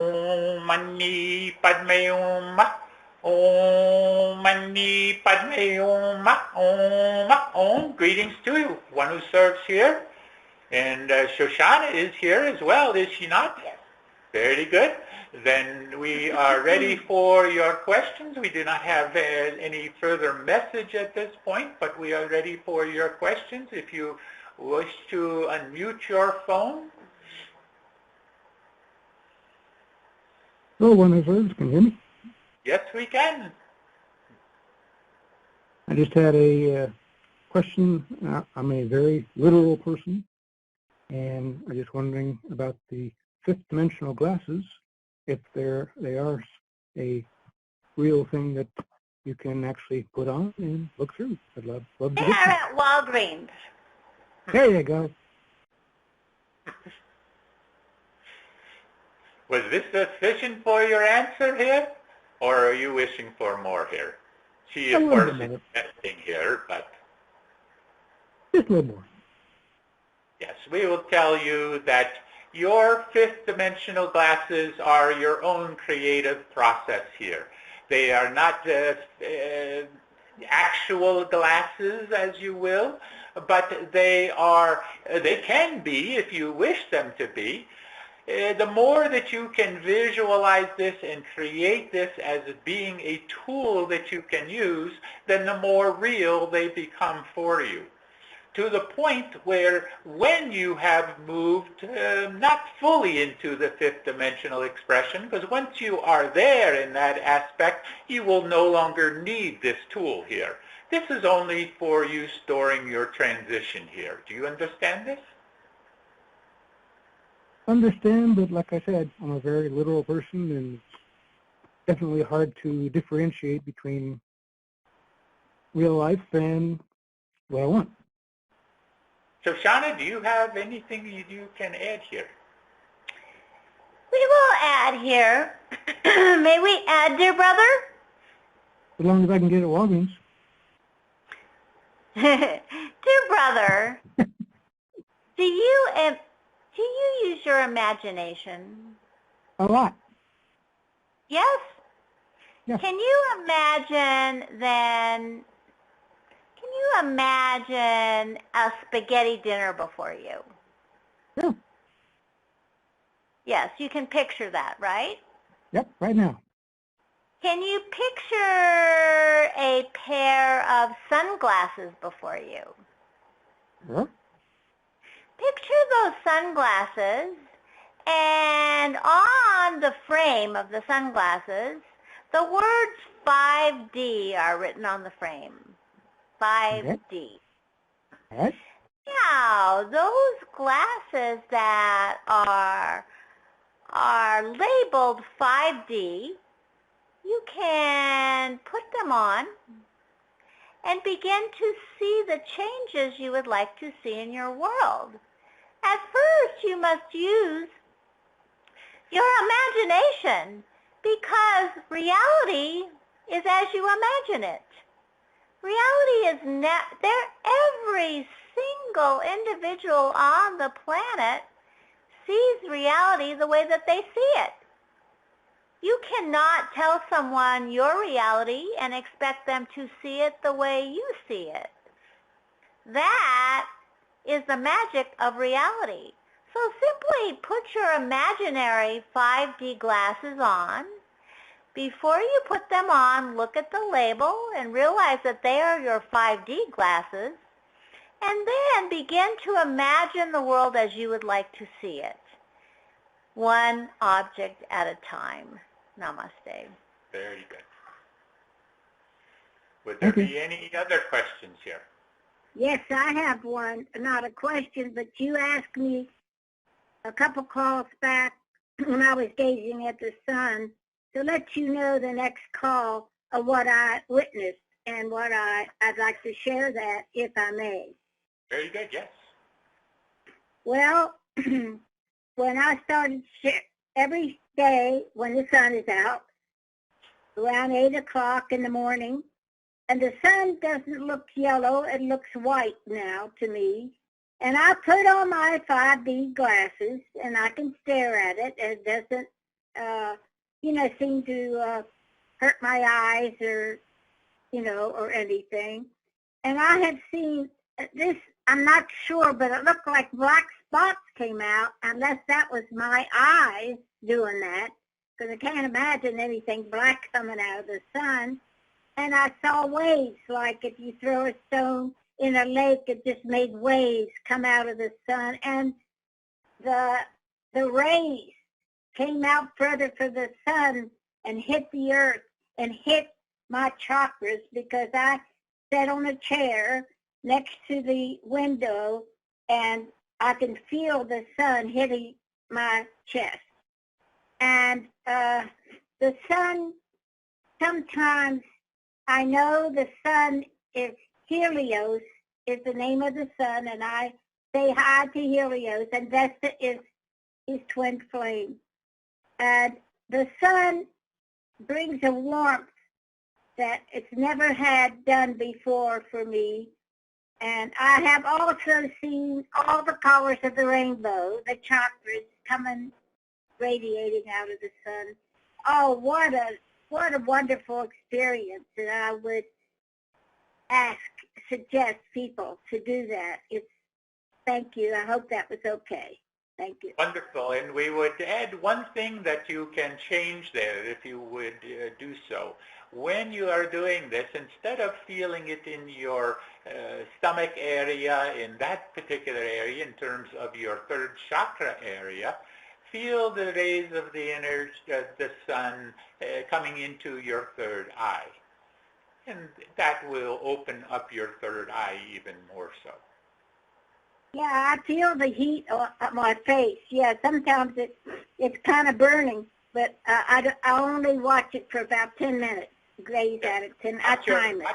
Om Mani Padme Hum. Om Mani Padme Hum. Om. Greetings to you, one who serves here. And Shoshana is here as well, is she not? Yes. Very good. Then we are ready for your questions. We do not have any further message at this point, but we are ready for your questions. If you wish to unmute your phone. Hello, one who serves. Can you hear me? Yes, we can. I just had a question. I'm a very literal person, and I'm just wondering about the fifth dimensional glasses, if they are a real thing that you can actually put on and look through. I'd love to They get are some. at Walgreens. There you go. Was this sufficient for your answer here, or are you wishing for more here? She, of course, is testing here, but just a little more. Yes, we will tell you that your fifth dimensional glasses are your own creative process here. They are not actual glasses, as you will, but they can be if you wish them to be. The more that you can visualize this and create this as being a tool that you can use, then the more real they become for you. To the point where when you have moved not fully into the fifth dimensional expression, because once you are there in that aspect, you will no longer need this tool here. This is only for you storing your transition here. Do you understand this? Understand, but like I said, I'm a very literal person, and it's definitely hard to differentiate between real life and what I want. Shoshana, do you have anything you can add here? We will add here. May we add, dear brother? As long as I can get it at Walgreens. Dear brother, do you use your imagination? A lot. Yes? Yes. Can you imagine a spaghetti dinner before you? Yeah. Yes, you can picture that, right? Yep, right now. Can you picture a pair of sunglasses before you? Yeah. Picture those sunglasses, and on the frame of the sunglasses, the words 5D are written on the frame. 5D. Okay. All right. Now, those glasses that are labeled 5D, you can put them on and begin to see the changes you would like to see in your world. At first, you must use your imagination, because reality is as you imagine it. Reality is every single individual on the planet sees reality the way that they see it. You cannot tell someone your reality and expect them to see it the way you see it. That is the magic of reality. So simply put your imaginary 5D glasses on. Before you put them on, look at the label and realize that they are your 5D glasses. And then begin to imagine the world as you would like to see it. One object at a time. Namaste. Very good. Would there be any other questions here? Yes, I have one. Not a question, but you asked me a couple calls back when I was gazing at the sun to let you know the next call of what I witnessed and what I'd like to share that, if I may. Very good, yes. Well, when I started every day when the sun is out, around 8 o'clock in the morning, and the sun doesn't look yellow, it looks white now to me. And I put on my 5D glasses, and I can stare at it, and it doesn't seem to hurt my eyes or, or anything. And I had seen this, I'm not sure, but it looked like black spots came out, unless that was my eyes doing that, because I can't imagine anything black coming out of the sun. And I saw waves, like if you throw a stone in a lake, it just made waves come out of the sun. And the rays came out further from the sun and hit the earth and hit my chakras, because I sat on a chair next to the window and I can feel the sun hitting my chest. And the sun, sometimes I know the sun is Helios, is the name of the sun, and I say hi to Helios, and Vesta is his twin flame. And the sun brings a warmth that it's never had done before for me. And I have also seen all the colors of the rainbow, the chakras coming, radiating out of the sun. Oh, what a wonderful experience. And I would suggest people to do that. Thank you. I hope that was okay. Thank you. Wonderful. And we would add one thing that you can change there, if you would do so. When you are doing this, instead of feeling it in your stomach area, in that particular area, in terms of your third chakra area, feel the rays of the sun coming into your third eye. And that will open up your third eye even more so. Yeah, I feel the heat on my face. Yeah, sometimes it's kind of burning, but I only watch it for about 10 minutes. Gaze at it, and I time it.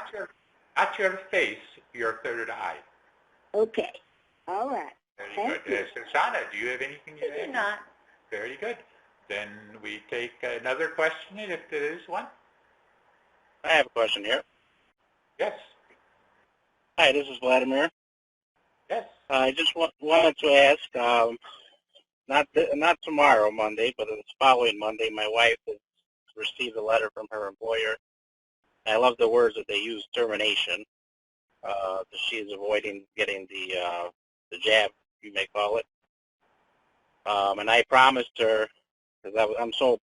At your face, your third eye. Okay. All right. Very good. Shoshana, do you have anything to add? I do not. Very good. Then we take another question, if there is one. I have a question here. Yes. Hi, this is Vladimir. Yes. I just wanted to ask, not tomorrow, Monday, but the following Monday, my wife has received a letter from her employer. I love the words that they use, termination. She's avoiding getting the jab, you may call it. And I promised her, because I'm so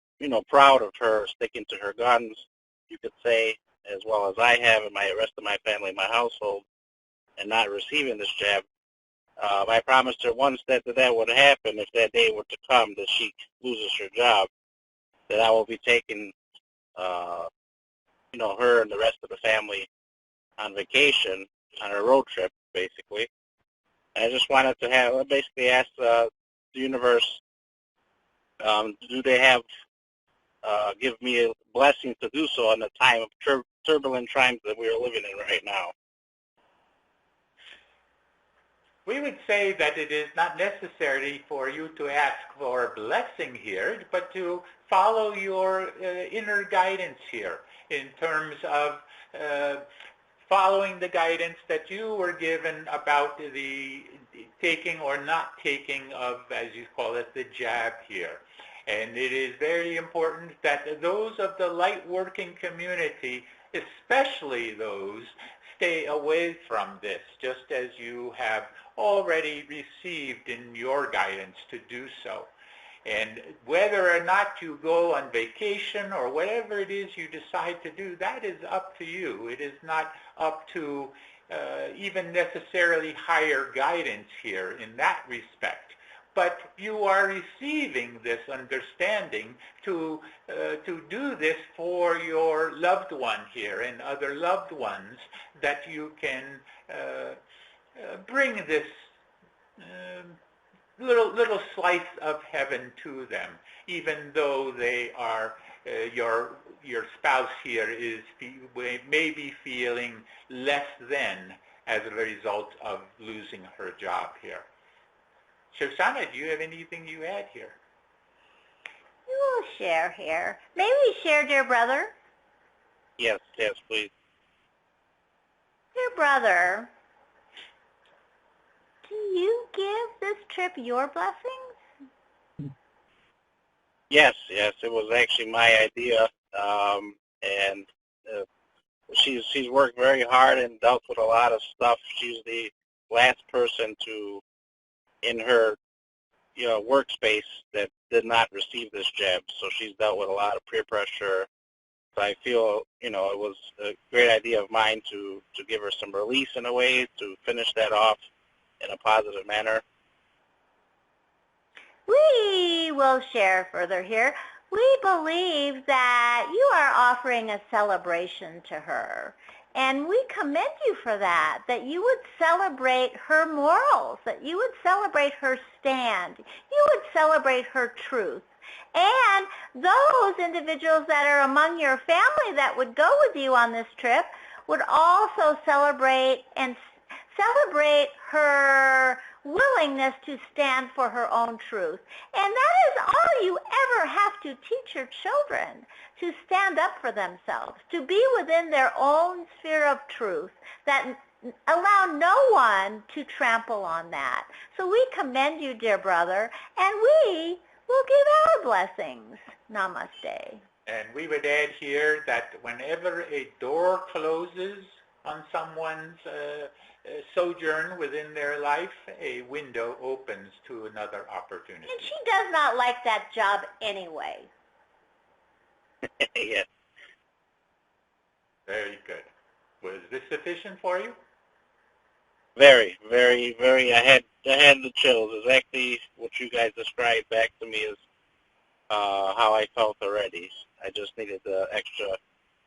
proud of her sticking to her guns, you could say, as well as I have and the rest of my family, my household, and not receiving this jab. I promised her once that would happen, if that day were to come, that she loses her job, that I will be taking, her and the rest of the family on vacation, on a road trip, basically. And I just wanted to basically ask the universe, do they have, give me a blessing to do so in the time of turbulent times that we are living in right now? We would say that it is not necessary for you to ask for a blessing here, but to follow your inner guidance here in terms of following the guidance that you were given about the taking or not taking of, as you call it, the jab here. And it is very important that those of the light working community, especially those, stay away from this, just as you have already received in your guidance to do so. And whether or not you go on vacation or whatever it is you decide to do, that is up to you. It is not up to even necessarily higher guidance here in that respect. But you are receiving this understanding to do this for your loved one here and other loved ones, that you can bring this little slice of heaven to them, even though they are your spouse here may be feeling less than as a result of losing her job here. Shoshana, do you have anything you add here? We will share here. May we share, dear brother? Yes, please. Dear brother, do you give this trip your blessings? Yes, it was actually my idea, and uh, she's worked very hard and dealt with a lot of stuff. She's the last person in her workspace that did not receive this jab. So she's dealt with a lot of peer pressure. So I feel it was a great idea of mine to give her some release in a way to finish that off in a positive manner. We will share further here. We believe that you are offering a celebration to her. And we commend you for that you would celebrate her morals, that you would celebrate her stand, you would celebrate her truth. And those individuals that are among your family that would go with you on this trip would also celebrate her willingness to stand for her own truth. And that is all you ever have to teach your children, to stand up for themselves, to be within their own sphere of truth, that allow no one to trample on that. So we commend you, dear brother, and we will give our blessings. Namaste. And we would add here that whenever a door closes on someone's sojourn within their life, a window opens to another opportunity. And she does not like that job anyway. Yes. Very good. Was this sufficient for you? Very, very, very. I had the chills. Exactly what you guys described back to me is how I felt already. I just needed the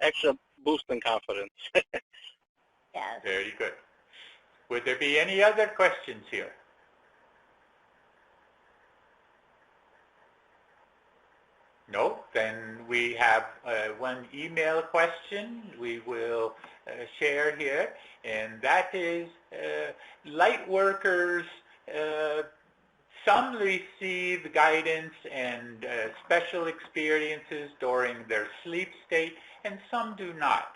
extra boost in confidence. Yes. Very good. Would there be any other questions here? No? Then we have one email question we will share here, and that is light workers, some receive guidance and special experiences during their sleep state, and some do not.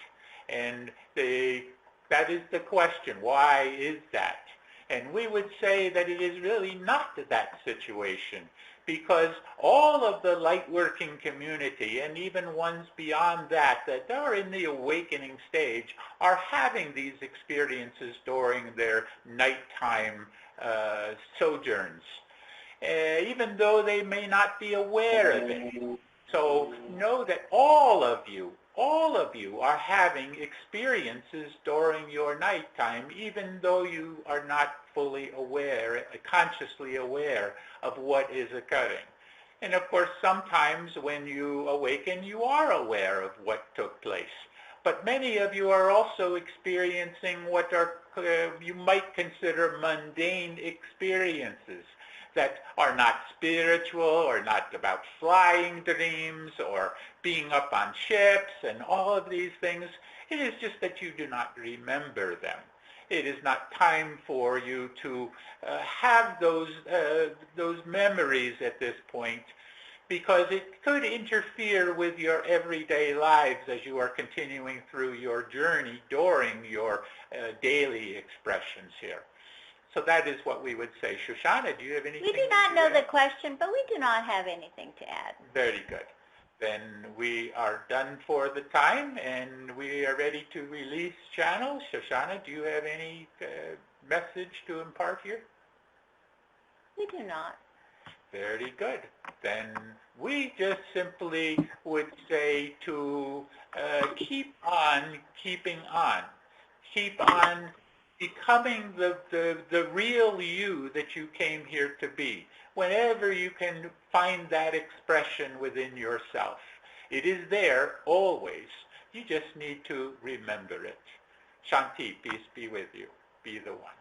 And that is the question. Why is that? And we would say that it is really not that situation, because all of the light working community, and even ones beyond that are in the awakening stage, are having these experiences during their nighttime sojourns, even though they may not be aware of it. So know that all of you are having experiences during your nighttime, even though you are not fully aware, consciously aware of what is occurring. And of course, sometimes when you awaken, you are aware of what took place. But many of you are also experiencing what you might consider mundane experiences that are not spiritual, or not about flying dreams or being up on ships and all of these things. It is just that you do not remember them. It is not time for you to have those memories at this point, because it could interfere with your everyday lives as you are continuing through your journey during your daily expressions here. So that is what we would say. Shoshana, do you have anything? We do not know the question, but we do not have anything to add. Very good. Then we are done for the time, and we are ready to release channel. Shoshana, do you have any message to impart here? We do not. Very good. Then we just simply would say to keep on keeping on. Keep on becoming the real you that you came here to be, whenever you can find that expression within yourself. It is there always. You just need to remember it. Shanti, peace be with you. Be the one.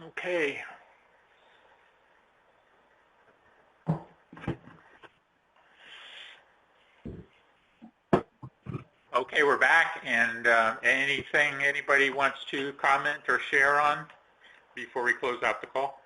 Okay. Okay. Okay, we're back, and anything anybody wants to comment or share on before we close out the call?